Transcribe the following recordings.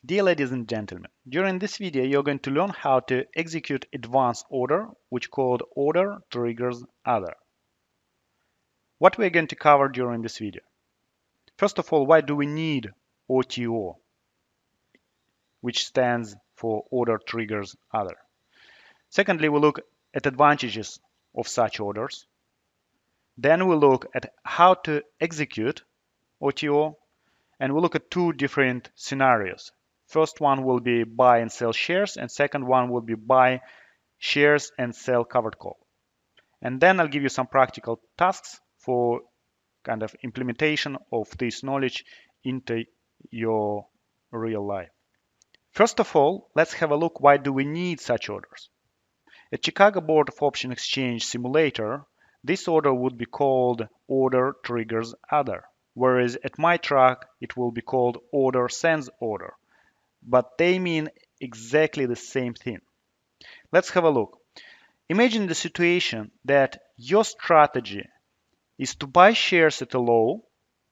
Dear ladies and gentlemen, during this video you're going to learn how to execute advanced order, which called order triggers other. What we're going to cover during this video. First of all, why do we need OTO, which stands for order triggers other. Secondly, we look at advantages of such orders. Then we look at how to execute OTO, and we'll look at two different scenarios. First one will be buy and sell shares, and second one will be buy shares and sell covered call. And then I'll give you some practical tasks for kind of implementation of this knowledge into your real life. First of all, let's have a look why do we need such orders. At Chicago Board of Option Exchange simulator, this order would be called order triggers other, whereas at my track it will be called order sends order, but they mean exactly the same thing. Let's have a look. Imagine the situation that your strategy is to buy shares at a low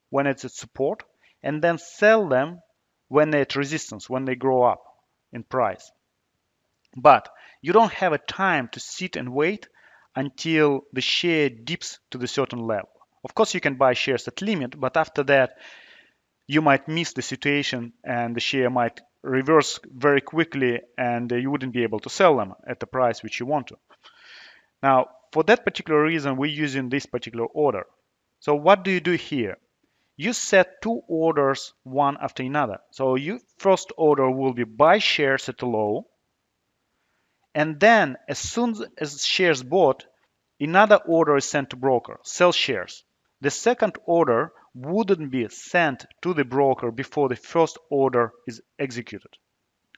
when it's at support and then sell them when they're at resistance, when they grow up in price. But you don't have a time to sit and wait until the share dips to the certain level. Of course, you can buy shares at limit, but after that, you might miss the situation and the share might reverse very quickly and you wouldn't be able to sell them at the price which you want to. Now, for that particular reason, we're using this particular order. So what do you do here? You set two orders one after another. So your first order will be buy shares at a low, and then as soon as shares bought, another order is sent to broker, sell shares. The second order wouldn't be sent to the broker before the first order is executed.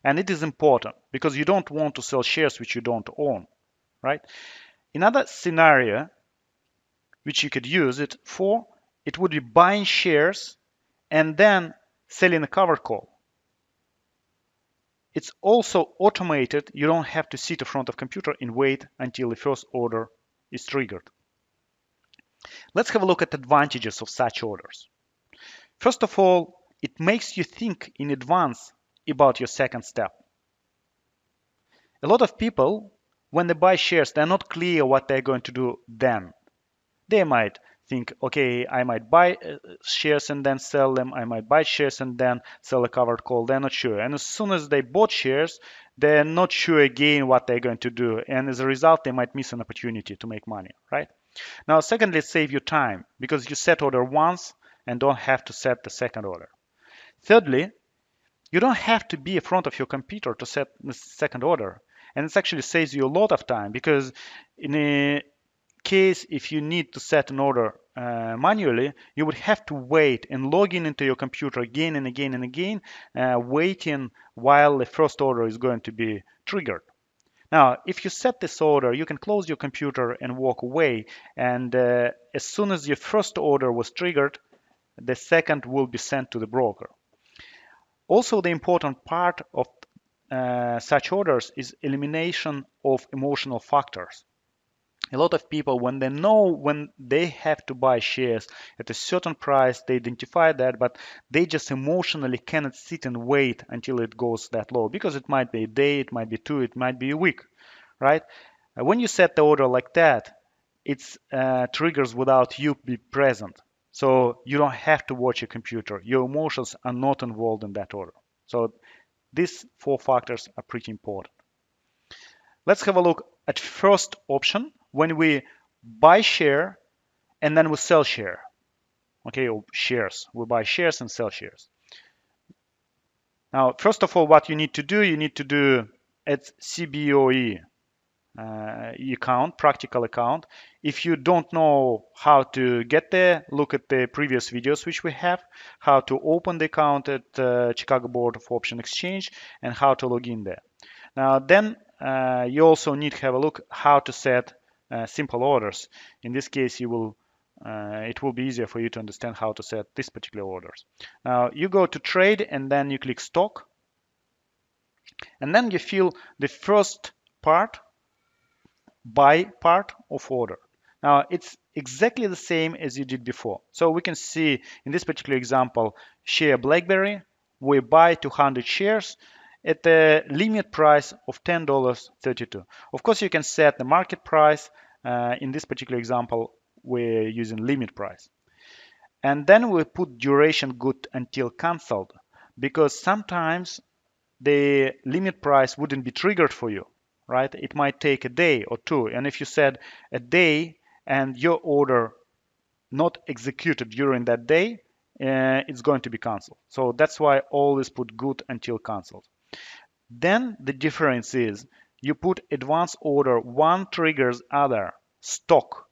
And it is important because you don't want to sell shares which you don't own, right? Another scenario which you could use it for, it would be buying shares and then selling a covered call. It's also automated. You don't have to sit in front of computer and wait until the first order is triggered. Let's have a look at advantages of such orders. First of all, it makes you think in advance about your second step. A lot of people, when they buy shares, they're not clear what they're going to do then. They might think, okay, I might buy shares and then sell them. I might buy shares and then sell a covered call. They're not sure. And as soon as they bought shares, they're not sure again what they're going to do. And as a result, they might miss an opportunity to make money, right? Now, secondly, save you time because you set order once and don't have to set the second order. Thirdly, you don't have to be in front of your computer to set the second order. And it actually saves you a lot of time because in a case if you need to set an order manually, you would have to wait and log in into your computer again and again and again, waiting while the first order is going to be triggered. Now, if you set this order, you can close your computer and walk away. And as soon as your first order was triggered, the second will be sent to the broker. Also, the important part of such orders is elimination of emotional factors. A lot of people, when they know when they have to buy shares at a certain price, they identify that, but they just emotionally cannot sit and wait until it goes that low because it might be a day, it might be two, it might be a week, right? When you set the order like that, it's triggers without you be present. So you don't have to watch your computer. Your emotions are not involved in that order. So these four factors are pretty important. Let's have a look at first option when we buy share and then we sell share. Okay, or shares. We buy shares and sell shares. Now, first of all, what you need to do at CBOE account, practical account. If you don't know how to get there, look at the previous videos which we have, how to open the account at Chicago Board of Option Exchange and how to log in there. Now, then you also need to have a look how to set simple orders. In this case, it will be easier for you to understand how to set these particular orders. Now, you go to trade and then you click stock. And then you fill the first part, buy part of order. Now, it's exactly the same as you did before. So we can see in this particular example, share BlackBerry we buy 200 shares at the limit price of $10.32. Of course, you can set the market price. In this particular example, we're using limit price. And then we put duration good until canceled, because sometimes the limit price wouldn't be triggered for you, right? It might take a day or two. And if you said a day and your order not executed during that day, it's going to be canceled. So that's why always put good until canceled. Then the difference is you put advance order, one triggers other, stock,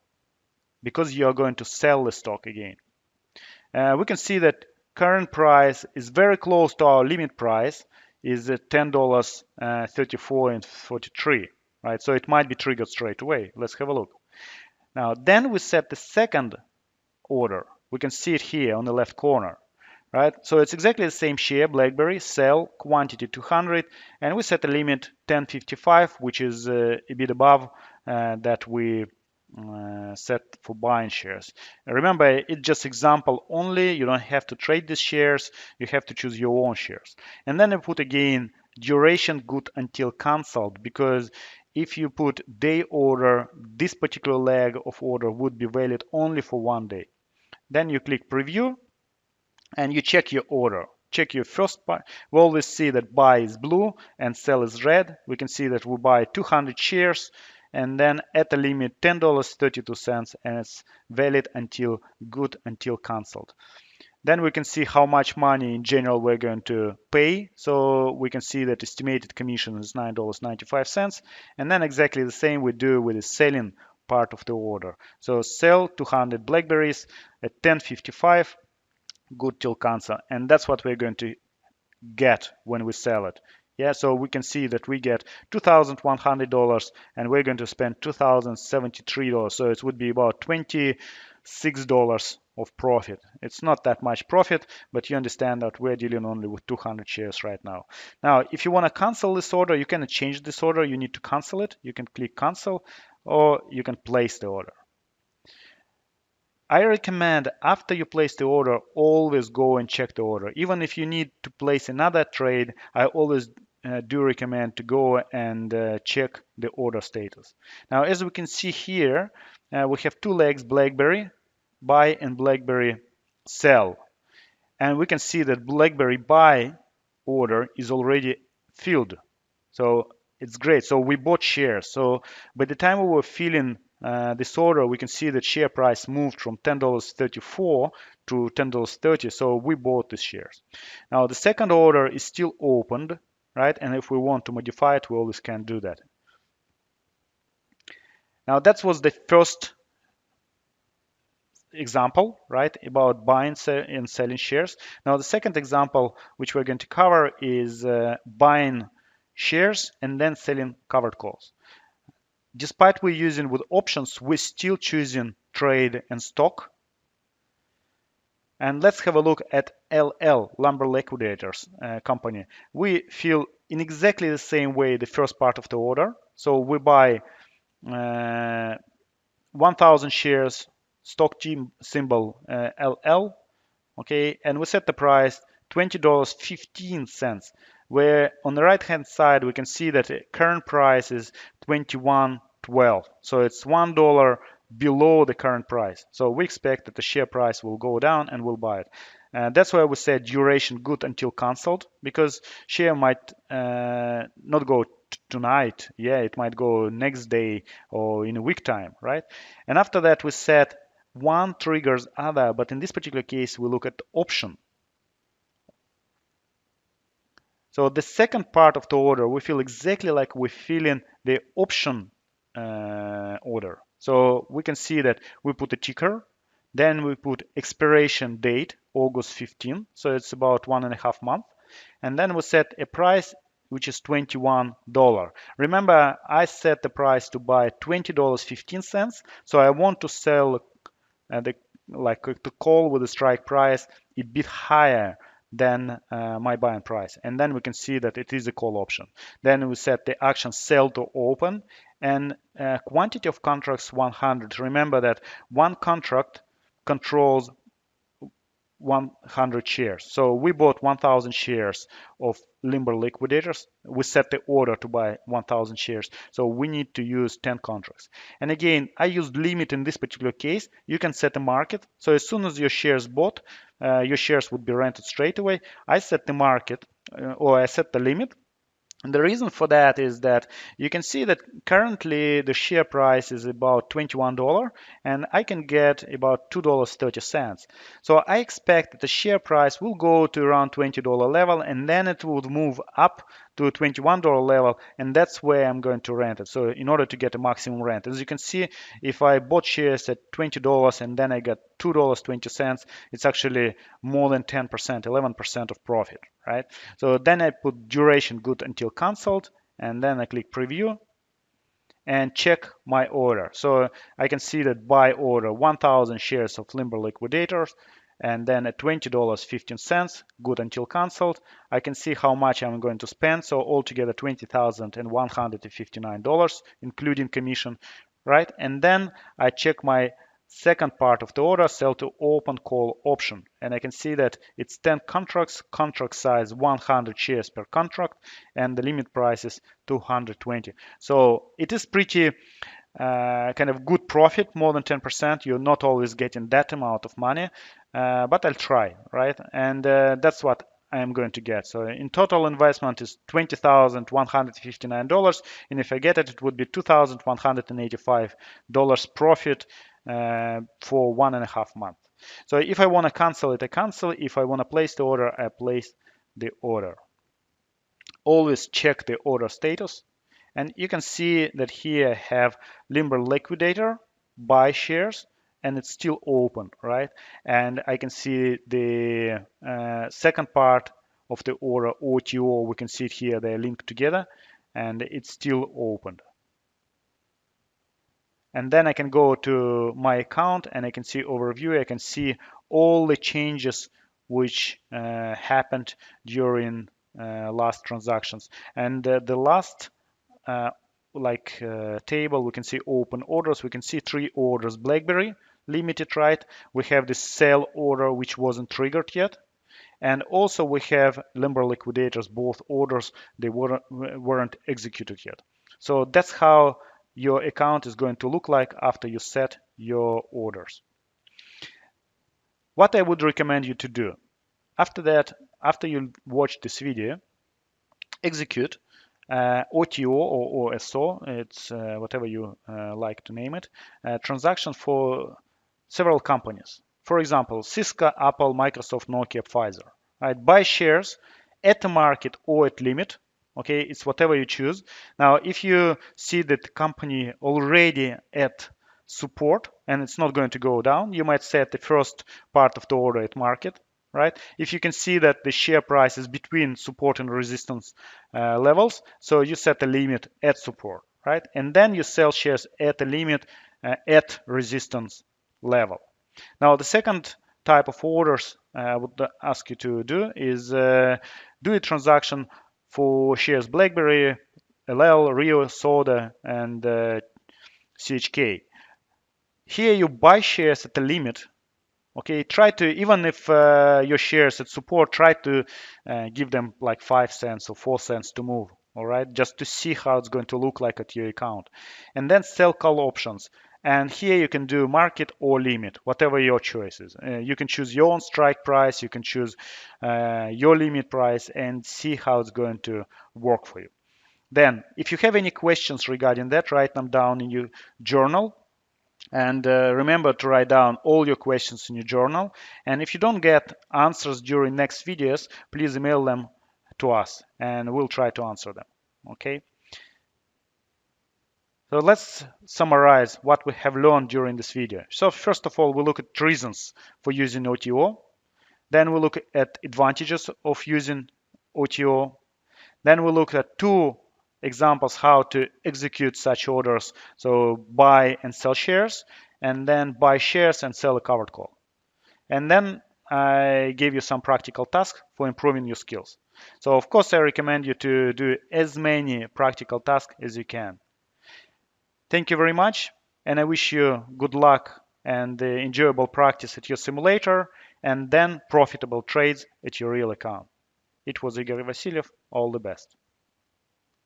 because you are going to sell the stock again. We can see that current price is very close to our limit price, is at $10.34 and 43, right? So it might be triggered straight away. Let's have a look. Now, then we set the second order. We can see it here on the left corner, right? So it's exactly the same share, BlackBerry, sell, quantity 200, and we set the limit 1055, which is a bit above that we set for buying shares. Remember, it's just example only. You don't have to trade these shares. You have to choose your own shares. And then I put again duration good until canceled, because if you put day order, this particular leg of order would be valid only for one day. Then you click preview and you check your order. Check your first buy. We always see that buy is blue and sell is red. We can see that we buy 200 shares and then at the limit $10.32, and it's valid until good until canceled. Then we can see how much money in general we're going to pay. So we can see that estimated commission is $9.95. And then exactly the same we do with the selling part of the order. So sell 200 blackberries at 10.55, good till cancel. And that's what we're going to get when we sell it. Yeah, so we can see that we get $2,100 and we're going to spend $2,073. So it would be about $26 of profit. It's not that much profit, but you understand that we're dealing only with 200 shares right now. Now, if you want to cancel this order, you can change this order. You need to cancel it. You can click cancel or you can place the order. I recommend after you place the order, always go and check the order. Even if you need to place another trade, I always do recommend to go and check the order status. Now, as we can see here, we have two legs, BlackBerry buy and BlackBerry sell. And we can see that BlackBerry buy order is already filled. So it's great. So we bought shares. So by the time we were filling this order, we can see that share price moved from $10.34 to $10.30. So we bought these shares. Now the second order is still opened, right? And if we want to modify it, we always can do that. Now that was the first example, right, about buying and selling shares. Now the second example which we're going to cover is buying shares and then selling covered calls. Despite we're using with options, we're still choosing trade and stock. And let's have a look at LL, Lumber Liquidators company. We fill in exactly the same way the first part of the order. So we buy 1,000 shares, stock symbol LL, okay, and we set the price $20.15, where on the right hand side we can see that the current price is $21.12, so it's $1 below the current price. So we expect that the share price will go down and we'll buy it. That's why we said duration good until canceled, because share might not go tonight. Yeah, it might go next day or in a week time, right? And after that we set one triggers other, but in this particular case we look at the option. So the second part of the order we feel exactly like we fill in the option order. So we can see that we put a ticker, then we put expiration date August 15, so it's about 1.5 months, and then we set a price which is $21. Remember, I set the price to buy $20.15, so I want to sell the call with a strike price a bit higher than my buying price, and then we can see that it is a call option. Then we set the action sell to open, and quantity of contracts 100. Remember that one contract controls 100 shares. So we bought 1,000 shares of Limber liquidators. We set the order to buy 1,000 shares. So we need to use 10 contracts. And again, I used limit in this particular case. You can set a market. So as soon as your shares bought, your shares would be rented straight away. I set the market or I set the limit. And the reason for that is that you can see that currently the share price is about $21 and I can get about $2.30. So I expect that the share price will go to around $20 level and then it would move up to a $21 level, and that's where I'm going to rent it. So in order to get a maximum rent, as you can see, if I bought shares at $20 and then I got $2.20, it's actually more than 10%, 11% of profit, right? So then I put duration good until canceled, and then I click preview and check my order. So I can see that buy order 1,000 shares of Limber liquidators, and then at $20.15, good until canceled. I can see how much I'm going to spend. So altogether $20,159, including commission, right? And then I check my second part of the order, sell to open call option. And I can see that it's 10 contracts, contract size 100 shares per contract, and the limit price is 220. So it is pretty kind of good profit, more than 10%. You're not always getting that amount of money, but I'll try, right? And that's what I'm going to get. So in total investment is $20,159, and if I get it, it would be $2,185 profit for 1.5 months. So if I want to cancel it, I cancel. If I want to place the order, I place the order. Always check the order status. And you can see that here I have Limber liquidator, buy shares, and it's still open, right? And I can see the second part of the order, OTO, we can see it here, they're linked together, and it's still open. And then I can go to my account and I can see overview. I can see all the changes which happened during last transactions. And the last table, we can see open orders. We can see 3 orders. BlackBerry limited, right? We have the sell order which wasn't triggered yet. And also we have Limber liquidators, both orders, they weren't executed yet. So that's how your account is going to look like after you set your orders. What I would recommend you to do after that, after you watch this video, execute OTO or SO, it's whatever you like to name it, transaction for several companies. For example, Cisco, Apple, Microsoft, Nokia, Pfizer. Right? Buy shares at the market or at limit. Okay, it's whatever you choose. Now, if you see that the company already at support and it's not going to go down, you might set the first part of the order at market, right? If you can see that the share price is between support and resistance levels, so you set a limit at support, right? And then you sell shares at a limit at resistance level. Now, the second type of orders I would ask you to do is do a transaction for shares BlackBerry, LL, Rio, Soda, and CHK. Here you buy shares at the limit. Okay, try to, even if your shares at support, try to give them like 5 cents or 4 cents to move. All right, just to see how it's going to look like at your account. And then sell call options. And here you can do market or limit, whatever your choice is. You can choose your own strike price, you can choose your limit price and see how it's going to work for you. Then, if you have any questions regarding that, write them down in your journal. And remember to write down all your questions in your journal. And if you don't get answers during next videos, please email them to us and we'll try to answer them. Okay? So let's summarize what we have learned during this video. So first of all, we look at reasons for using OTO. Then we look at advantages of using OTO. Then we look at 2 examples how to execute such orders. So buy and sell shares, and then buy shares and sell a covered call. And then I gave you some practical tasks for improving your skills. So of course I recommend you to do as many practical tasks as you can. Thank you very much, and I wish you good luck and enjoyable practice at your simulator. and then profitable trades at your real account. It was Igor Vasilyev. All the best.